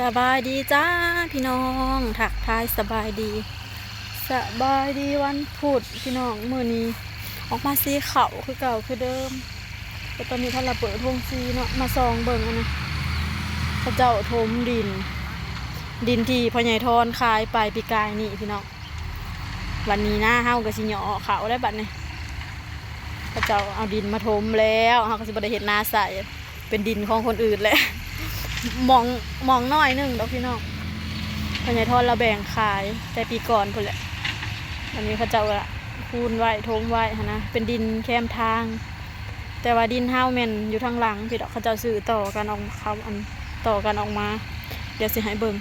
สบายดีจ้าพี่น้องถักทายสบายดีวันพุธพี่น้องมื้อนี้ออกมาซีเขาคือเก่าคือเดิมแต่ตอนนี้ท่านระเบิดวงซีเนาะมาซองเบิ่งนะพระเจ้าถมดินที่พ่อใหญ่ทอนขายไปปีกายนี่พี่น้องวันนี้หน้าเฮาก็สิเหยาะเขาได้บัดนี้พระเจ้าเอาดินมาถมแล้วเฮาก็สิบ่ได้เฮ็ดนาใส่เป็นดินของคนอื่นแหละมองน้อยนึงดอกพี่น้องพ่อใหญ่ทอนเราแบ่งขายแต่ปีก่อนพุ่นแหละอันนี้เขาเจ้าละคูนไว้ทมไว้นะเป็นดินแคมทางแต่ว่าดินเฮาแม่นอยู่ทางหลังพี่ดอกเขาเจ้าซื้อต่อกันออกเขาอันต่อกันออกมาเดี๋ยวสิให้เบิ่ง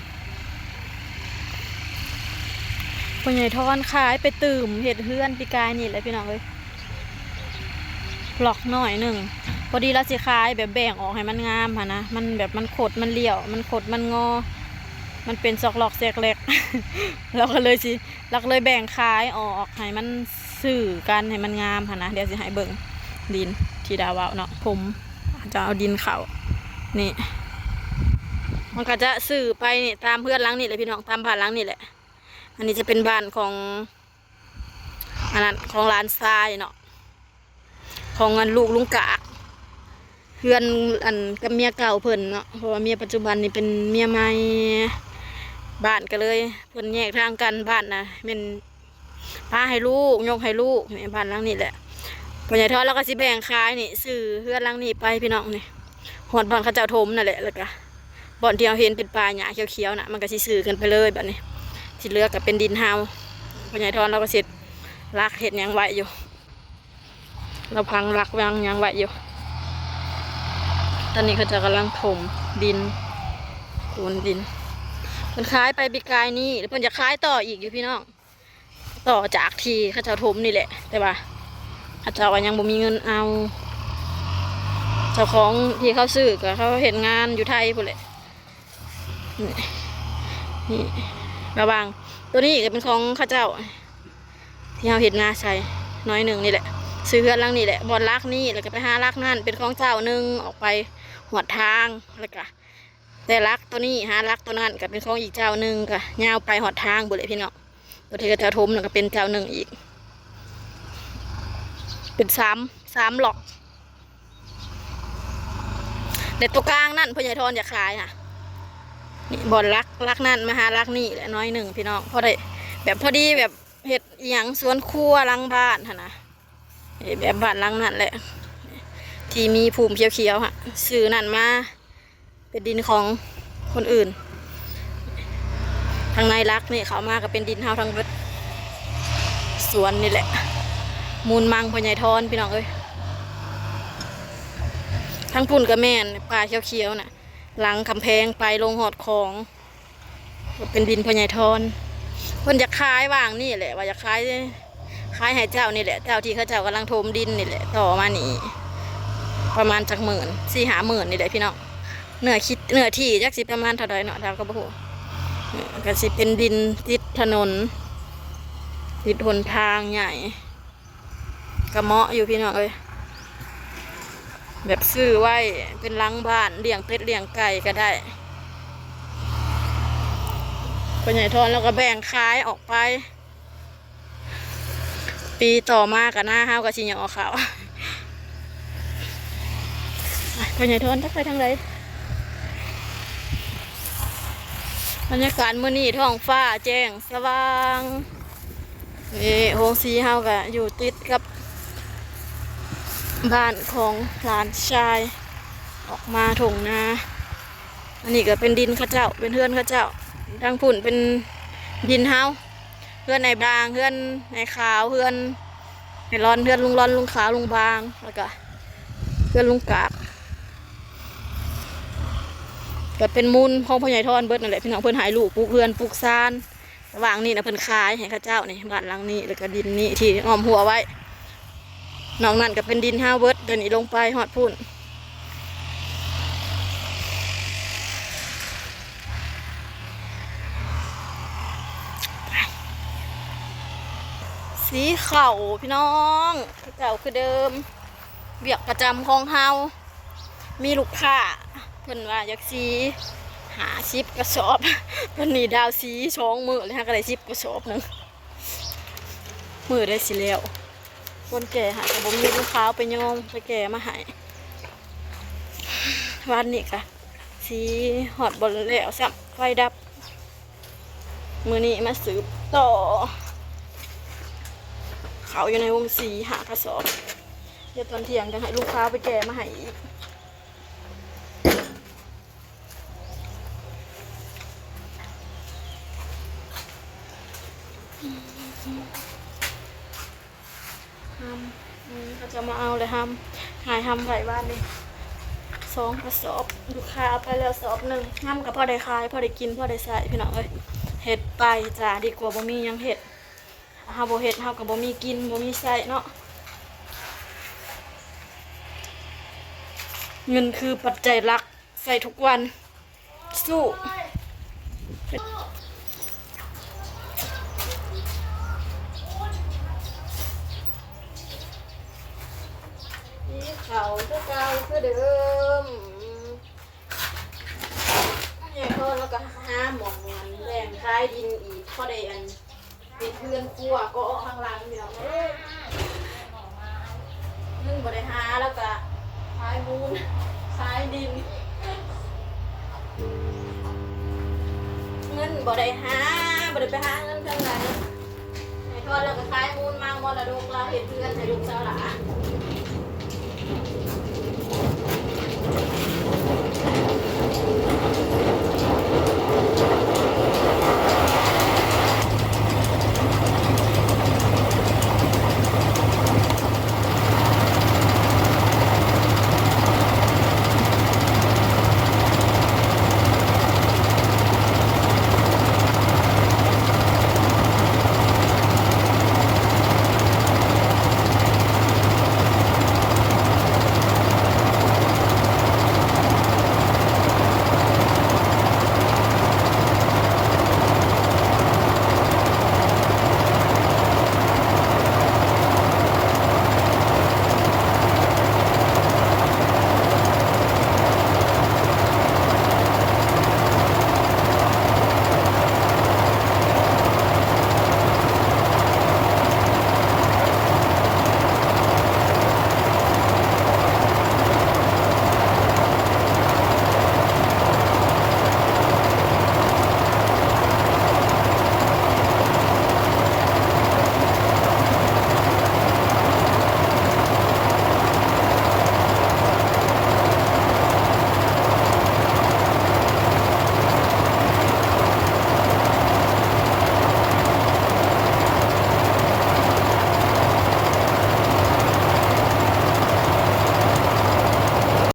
พ่อใหญ่ทอนขายไปตื่มเห็ดเฮือนปีกายนี่แหละพี่น้องเอ้ยหลอกหน่อยหนึ่งพอดีเราสิขายแบบแบ่งออกให้มันงามค่ะนะมันแบบมันขดมันเลี่ยวมันขดมันงอมันเป็นซอกหลอกแซกเล็ก เราก็เลยสิเราก็เลยแบ่งขายออกให้มันสื่อกันให้มันงามค่ะนะเดี๋ยวสิให้เบิ่งดินที่ดาวาวเนาะผมจะเอาดินเขานี่มันก็จะสื่อไปนี่ตามเพื่อนหลังนี่เลยพี่น้องตามผ่านหลังนี่แหละอันนี้จะเป็นบ้านของอันนั้นของร้านทรายเนาะของเงินลูกลุงกากเพื่อนอันกับเมียเก่าเพิ่นเนาะเพราะว่าเมียปัจจุบันนี่เป็นเมียใหม่บ้านก็เลยเพิ่นแยกทางกันบ้านนะเป็นพาให้ลูกยกให้ลูกในบ้านหลังนี้แหละพ่อใหญ่ทอดแล้วก็สิแบ่งขายนี่ซื้อเพื่อนหลังนี้ไปพี่น้องนี่หอดบ่อนเขาเจ้าถมนั่นแหละแล้วก็บ่อนที่เราเห็นเป็นป่าหญ้าเขียวๆน่ะมันก็สิซื้อกันไปเลยแบบนี้ที่เหลือก็เป็นดินเฮาพ่อใหญ่ทอดเราก็เสร็จรักเห็ดยังไหวอยู่เราพังรักวางยังไหวอยู่ตอนนี้เขาจะกำลังถมดินคูนดินมันคล้ายไปปีกายนี่แล้วมันจะคล้ายต่ออีกอยู่พี่น้องต่อจากที่เขาจะถมนี่แหละแต่ว่าเขาจะว่ายังบ่มีเงินเอาเจ้าของที่เขาซื้อก็เขาเห็นงานอยู่ไทยพุ่นแหละนี่ระวังตัวนี้ก็เป็นของข้าเจ้าที่เขาเห็นงาใส่น้อยหนึ่งนี่แหละซื้อเพื่อนลังนี่แหละบอลลักนี่แล้วก็ไปหาลักนั่นเป็นของเจ้าหนึ่งออกไปหัวทางแล้วก็แต่ลักตัวนี้หาลักตัวนั้นก็เป็นของอีกเจ้าหนึ่งก็ยาวไปหัวทางบุเลยพี่น้องตัวที่กระเจ้าทมแล้วก็เป็นเจ้าหนึ่งอีกเป็นสามหลอกแต่ตัวกลางนั่นพ่อใหญ่ทอนอยากขายค่ะนี่บอลลักนั่นมาหาลักนี่แหละน้อยหนึ่งพี่น้องพอได้แบบพอดีแบบเห็ดอย่างสวนครัวหลังบ้านค่ะนะแบบบ้านหลังนั่นแหละที่มีภูมิเขียวๆค่ะซื้อนั่นมาเป็นดินของคนอื่นทางในรักนี่เขามาก็เป็นดินเฮาทั้งเบิดสวนนี่แหละมูลมังพ่อใหญ่ทอนพี่น้องเอ้ยทั้งพุ่นกับแม่นป่าเขียวๆน่ะหลังกำแพงไปลงหอดของเป็นดินพ่อใหญ่ทอนเพิ่นจะขายว่างนี่แหละว่าจะขายให้เจ้านี่แหละเจ้าที่เขาเจ้ากำลังถมดินนี่แหละต่อมานี่ประมาณจัก40,000นี่แหละพี่น้องเนื้อที่จักสิประมาณเท่าใดเนาะดาวก็บ่ฮู้ก็สิเป็นดินติดถนนติดหนทางใหญ่กระเมาะอยู่พี่น้องเอ้ยแบบซื้อไว้เป็นหลังบ้านเลี้ยงเป็ดเลี้ยงไก่ก็ได้พ่อใหญ่ทอนแล้วก็แบ่งขายออกไปปีต่อมากับหน้าห้าวกับชิญญาขาวพ่อใหญ่ทอนทักไปทางไหนบรรยากาศมื้อนี้ท้องฟ้าแจ้งสว่างนี่โฮงซีเฮาก็อยู่ติดกับบ้านของหลานชายออกมาถงนาอันนี้ก็เป็นดินข้าเจ้าเป็นเฮือนข้าเจ้าทางพุ่นเป็นดินเฮาเฮือนในบางเฮือนในขาวเฮือนในร้อนเฮือนลุงร้อนลุงขาวลุงบางแล้วก็เฮือนลุงกาบก็เป็นมูลของพ่อใหญ่ทอนเบิดนั่นแหละพี่น้องเพิ่นหายลูกปลูกเฮือนปลูกซานระหว่างนี้นะเพิ่นขายให้ข้าเจ้านี่บ้านหลังนี้แล้วก็ดินนี้ที่อ้อมหัวไว้นอกนั้นก็เป็นดินห้าเบิดเดินนี้ลงไปหอดพุ่นสีเข่าพี่น้องเก่าคือเดิมเบียกประจำของเฮามีลูกค้าเพิ่นว่าอยากสีหา 50กระสอบวันนี้ดาวสี2มื้อเลยฮะก็ได้10กระสอบหนึงมื้อได้สิแล้วคนแก่หาก็บ่มีลูกค้าไปยอมไปแก่มาให้วันนี้ก็สีฮอดบ่แล้วซ้ำไฟดับมื้อนี้มาสืบต่อเขาอยู่ในวงสีหากระสอบเดี๋ยวตอนเที่ยงจะให้ลูกค้าไปแก่มาให้อีกเขาจะมาเอาเลยหายไว้บ้านนี่2กระสอบลูกค้าเอาไปแล้วสอบหนึ่งกับพอได้ขายพอได้กินพอได้ใส่พี่น้องเอ้ยเห็ดไปจ้าดีกว่าบ่มียังเห็ดเฮาบ่เห็ดเฮากับบ่มีกินบ่มีใส่เนาะเงินคือปัจจัยหลักใส่ทุกวันสู้เขาคือเก่าคือเดิมเนี่ยเขาแล้วก็หาหมองเงินแบ่งคายดินอีกพอได้อันเป็นเพื่อนครัวก็ข้างหลังพี่น้องนึ่งบ่ได้หาแล้วก็คายมูลคายดินเงินบ่ได้หาบ่ได้ไปหาเงินทางไหนให้ทอดแล้วก็คายมูลมามรดกเราเห็นเพื่อนให้ลูกสาวหลาน